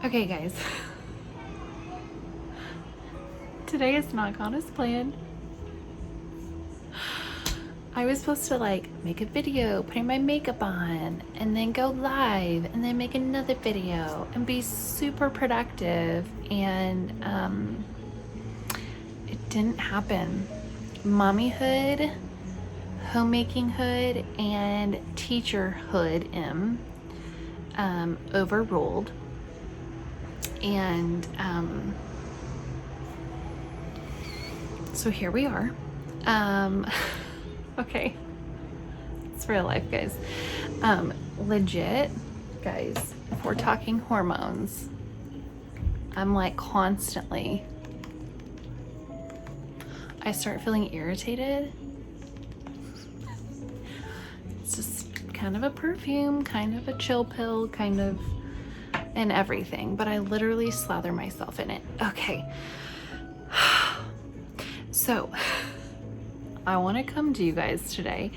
Okay, guys. Today has not gone as planned. I was supposed to make a video putting my makeup on and then go live and then make another video and be super productive, and it didn't happen. Mommyhood, homemakinghood, and teacherhood overruled, and so here we are. Okay, it's real life, guys. Legit, guys, if we're talking hormones, I'm constantly, I start feeling irritated. It's just kind of a perfume, kind of a chill pill, kind of and everything, but I literally slather myself in it. Okay. So I want to come to you guys today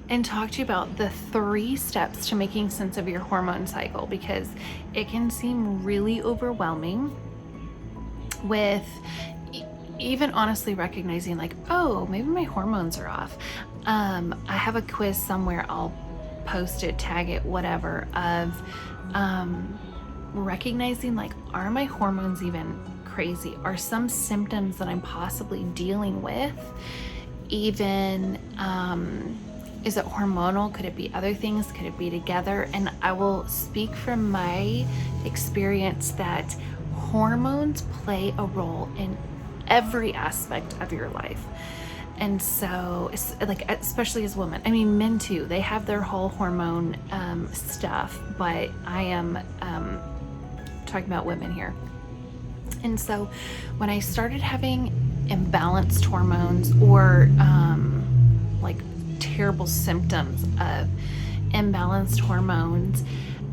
and talk to you about the 3 steps to making sense of your hormone cycle, because it can seem really overwhelming with even honestly recognizing oh, maybe my hormones are off. I have a quiz somewhere, I'll post it, tag it, whatever, of recognizing are my hormones even crazy? Are some symptoms that I'm possibly dealing with even is it hormonal? Could it be other things? Could it be together? And I will speak from my experience that hormones play a role in every aspect of your life. And so it's especially as women, I mean men too, they have their whole hormone stuff, but I am talking about women here. And so when I started having imbalanced hormones, or terrible symptoms of imbalanced hormones,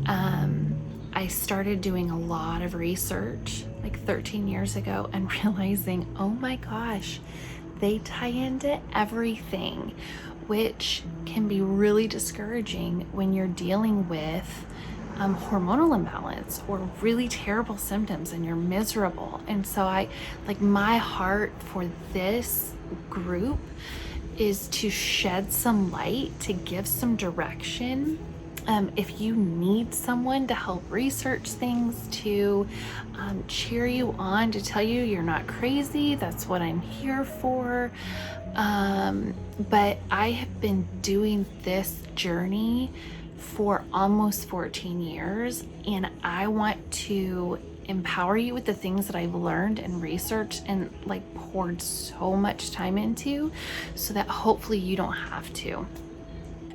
I started doing a lot of research 13 years ago and realizing, oh my gosh, they tie into everything, which can be really discouraging when you're dealing with hormonal imbalance or really terrible symptoms and you're miserable. And so my heart for this group is to shed some light, to give some direction. If you need someone to help research things, to cheer you on, to tell you you're not crazy, that's what I'm here for. But I have been doing this journey for almost 14 years, and I want to empower you with the things that I've learned and researched and poured so much time into, so that hopefully you don't have to.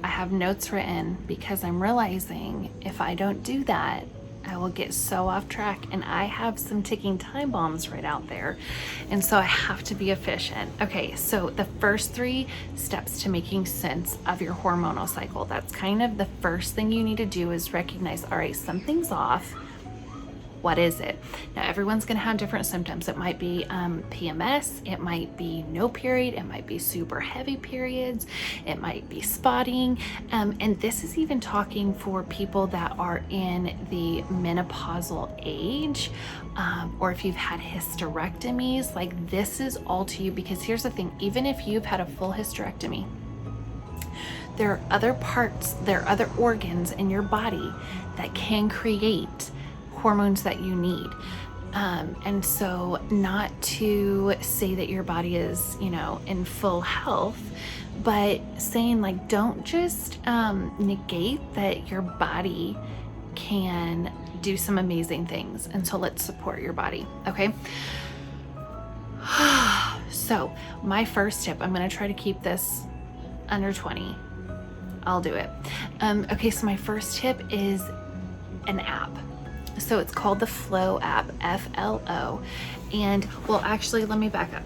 I have notes written because I'm realizing if I don't do that, I will get so off track, and I have some ticking time bombs right out there. And so I have to be efficient. Okay, so the first 3 steps to making sense of your hormonal cycle, that's kind of the first thing you need to do, is recognize, all right, something's off. What is it? Now, everyone's gonna have different symptoms. It might be PMS, it might be no period, it might be super heavy periods, it might be spotting, and this is even talking for people that are in the menopausal age, or if you've had hysterectomies. This is all to you, because here's the thing, even if you've had a full hysterectomy, there are other parts, there are other organs in your body that can create hormones that you need. And so, not to say that your body is, in full health, but saying don't just negate that your body can do some amazing things. And so let's support your body, okay? So my first tip, I'm gonna try to keep this under 20. I'll do it. Okay, so my first tip is an app. So it's called the Flow app, FLO. And well, actually, let me back up.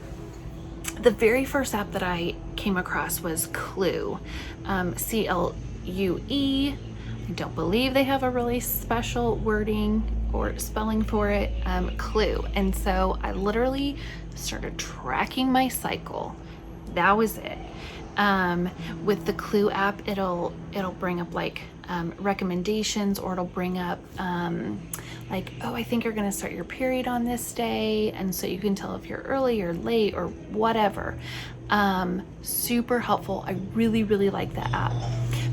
The very first app that I came across was Clue, CLUE. I don't believe they have a really special wording or spelling for it, Clue. And so I literally started tracking my cycle. That was it. With the Clue app, it'll bring up recommendations, or it'll bring up like, oh, I think you're going to start your period on this day. And so you can tell if you're early or late or whatever. Super helpful. I really, really like that app.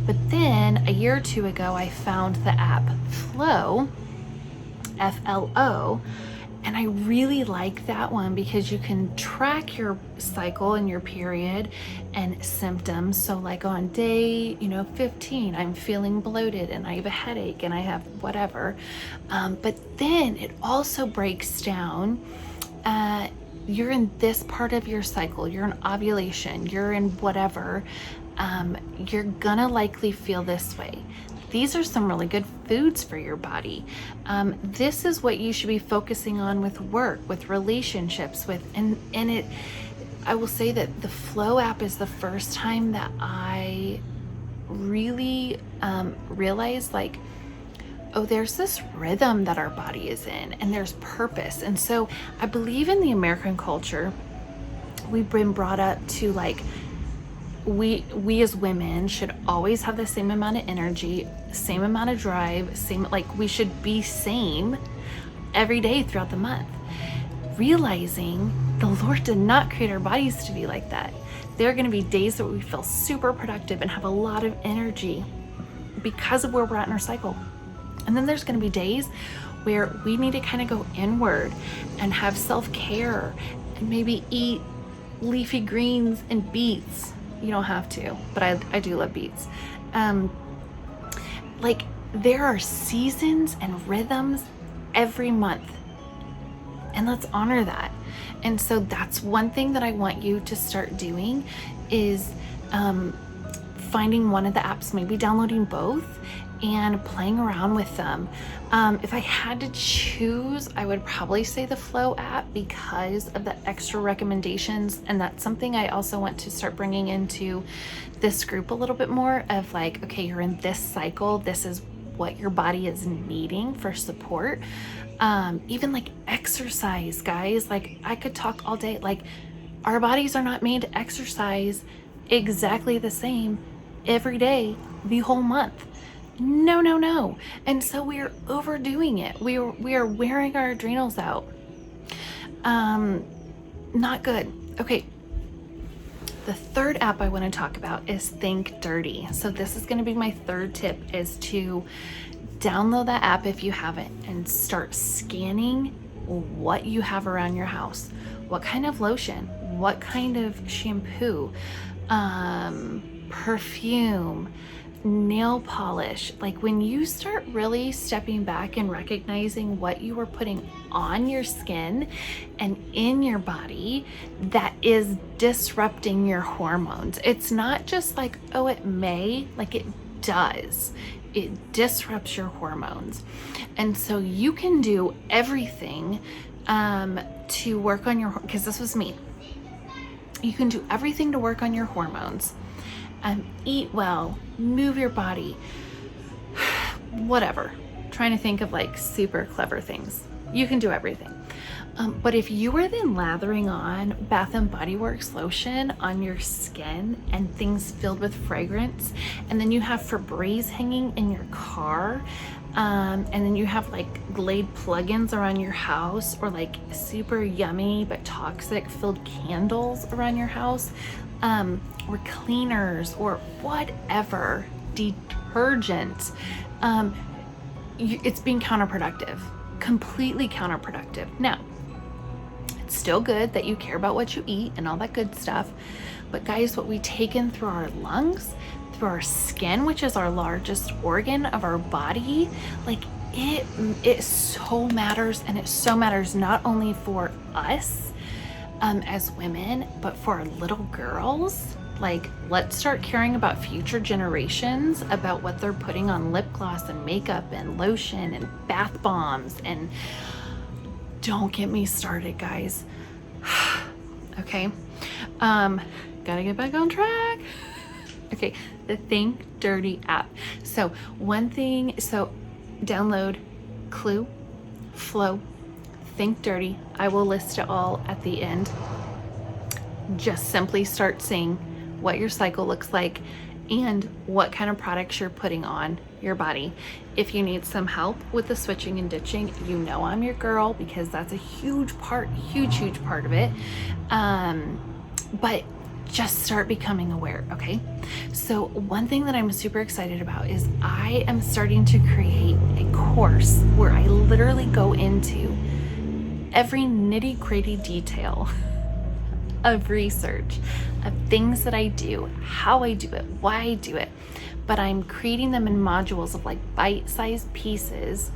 But then a year or two ago, I found the app Flow, FLO. And I really like that one because you can track your cycle and your period and symptoms. So like on day, 15, I'm feeling bloated and I have a headache and I have whatever. But then it also breaks down, you're in this part of your cycle, you're in ovulation, you're in whatever, you're gonna likely feel this way. These are some really good foods for your body. This is what you should be focusing on with work, with relationships, and I will say that the Flow app is the first time that I really realized, like, oh, there's this rhythm that our body is in, and there's purpose. And so I believe in the American culture, we've been brought up to, like, we as women should always have the same amount of energy, same amount of drive, we should be same every day throughout the month. Realizing the Lord did not create our bodies to be like that. There are going to be days that we feel super productive and have a lot of energy because of where we're at in our cycle. And then there's going to be days where we need to kind of go inward and have self-care and maybe eat leafy greens and beets. You don't have to, but I do love beets. There are seasons and rhythms every month, and let's honor that. And so that's one thing that I want you to start doing is finding one of the apps, maybe downloading both and playing around with them. If I had to choose, I would probably say the Flow app because of the extra recommendations. And that's something I also want to start bringing into this group a little bit more of, like, okay, you're in this cycle. This is what your body is needing for support. Even like exercise, guys, like I could talk all day. Like, our bodies are not made to exercise exactly the same every day, the whole month. No. And so we are overdoing it. We are wearing our adrenals out. Not good. Okay. The third app I want to talk about is Think Dirty. So this is going to be my third tip, is to download that app if you haven't and start scanning what you have around your house. What kind of lotion, what kind of shampoo, perfume, nail polish. Like, when you start really stepping back and recognizing what you are putting on your skin and in your body that is disrupting your hormones. It's not just like, oh, it may, like, it does. It disrupts your hormones. And so you can do everything to work on your, because this was me. You can do everything to work on your hormones. Eat well, move your body, whatever. Trying to think of like super clever things. You can do everything. But if you are then lathering on Bath & Body Works lotion on your skin and things filled with fragrance, and then you have Febreze hanging in your car, and then you have like Glade plugins around your house, or like super yummy but toxic filled candles around your house, or cleaners or whatever, detergent, it's being counterproductive, completely counterproductive. Now, it's still good that you care about what you eat and all that good stuff, but guys, what we take in through our lungs, through our skin, which is our largest organ of our body, like it so matters. And it so matters not only for us as women, but for our little girls. Like, let's start caring about future generations, about what they're putting on lip gloss and makeup and lotion and bath bombs. And don't get me started, guys. Okay. Gotta get back on track. Okay. The Think Dirty app. So download Clue, Flow, Think Dirty. I will list it all at the end. Just simply start seeing what your cycle looks like and what kind of products you're putting on your body. If you need some help with the switching and ditching, you know I'm your girl, because that's a huge part of it. But just start becoming aware, okay? So one thing that I'm super excited about is I am starting to create a course where I literally go into every nitty-gritty detail of research, of things that I do, how I do it, why I do it. But I'm creating them in modules of like bite-sized pieces.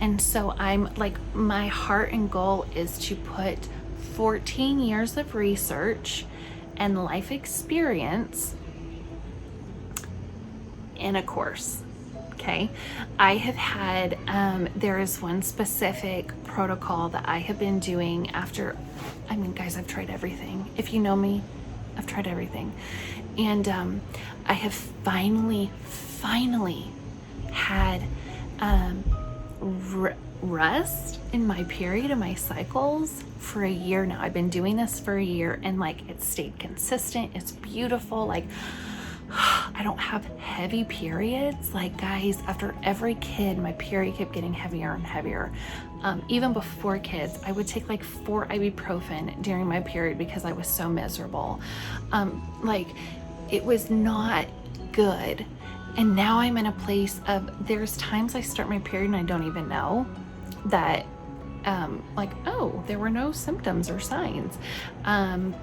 And so I'm like, my heart and goal is to put 14 years of research and life experience in a course. Okay, I have had, there is one specific protocol that I have been doing after, I mean, guys, I've tried everything. If you know me, I've tried everything. And I have finally had rest in my period and my cycles for a year now. I've been doing this for a year, and like, it's stayed consistent. It's beautiful. Like, I don't have heavy periods. Like, guys, after every kid, my period kept getting heavier and heavier. Even before kids, I would take like 4 ibuprofen during my period because I was so miserable. Like, it was not good. And now I'm in a place of, there's times I start my period and I don't even know that, like, oh, there were no symptoms or signs. I'm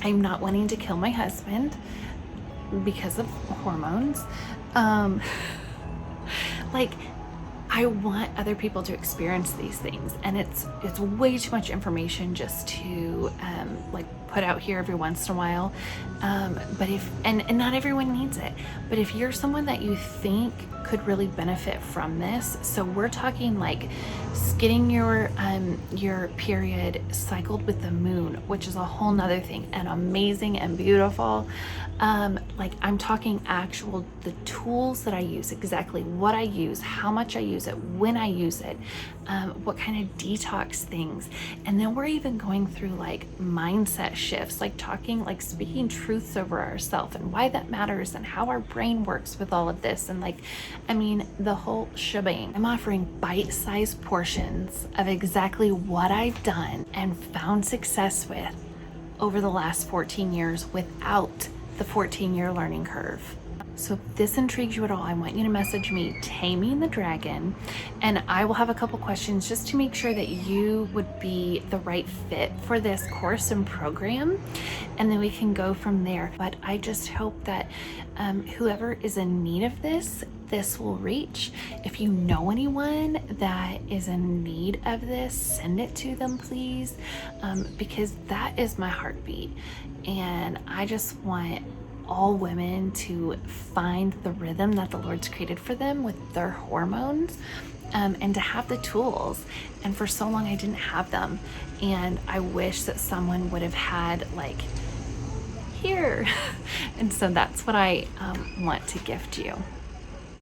not wanting to kill my husband because of hormones. Like, I want other people to experience these things, and it's way too much information just to like put out here every once in a while. But if and not everyone needs it, but if you're someone that you think could really benefit from this, so we're talking like getting your period cycled with the moon, which is a whole nother thing, and amazing and beautiful. Like, I'm talking actual, the tools that I use, exactly what I use, how much I use it, when I use it, what kind of detox things. And then we're even going through like mindset shifts, like talking, like speaking truths over ourselves and why that matters and how our brain works with all of this. And like, I mean, the whole shebang. I'm offering bite-sized portions of exactly what I've done and found success with over the last 14 years without the 14-year learning curve. So if this intrigues you at all, I want you to message me, Taming the Dragon, and I will have a couple questions just to make sure that you would be the right fit for this course and program, and then we can go from there. But I just hope that whoever is in need of this will reach. If you know anyone that is in need of this, send it to them, please, because that is my heartbeat. And I just want all women to find the rhythm that the Lord's created for them with their hormones, and to have the tools. And for so long I didn't have them, and I wish that someone would have had, like, here. And so that's what I want to gift you.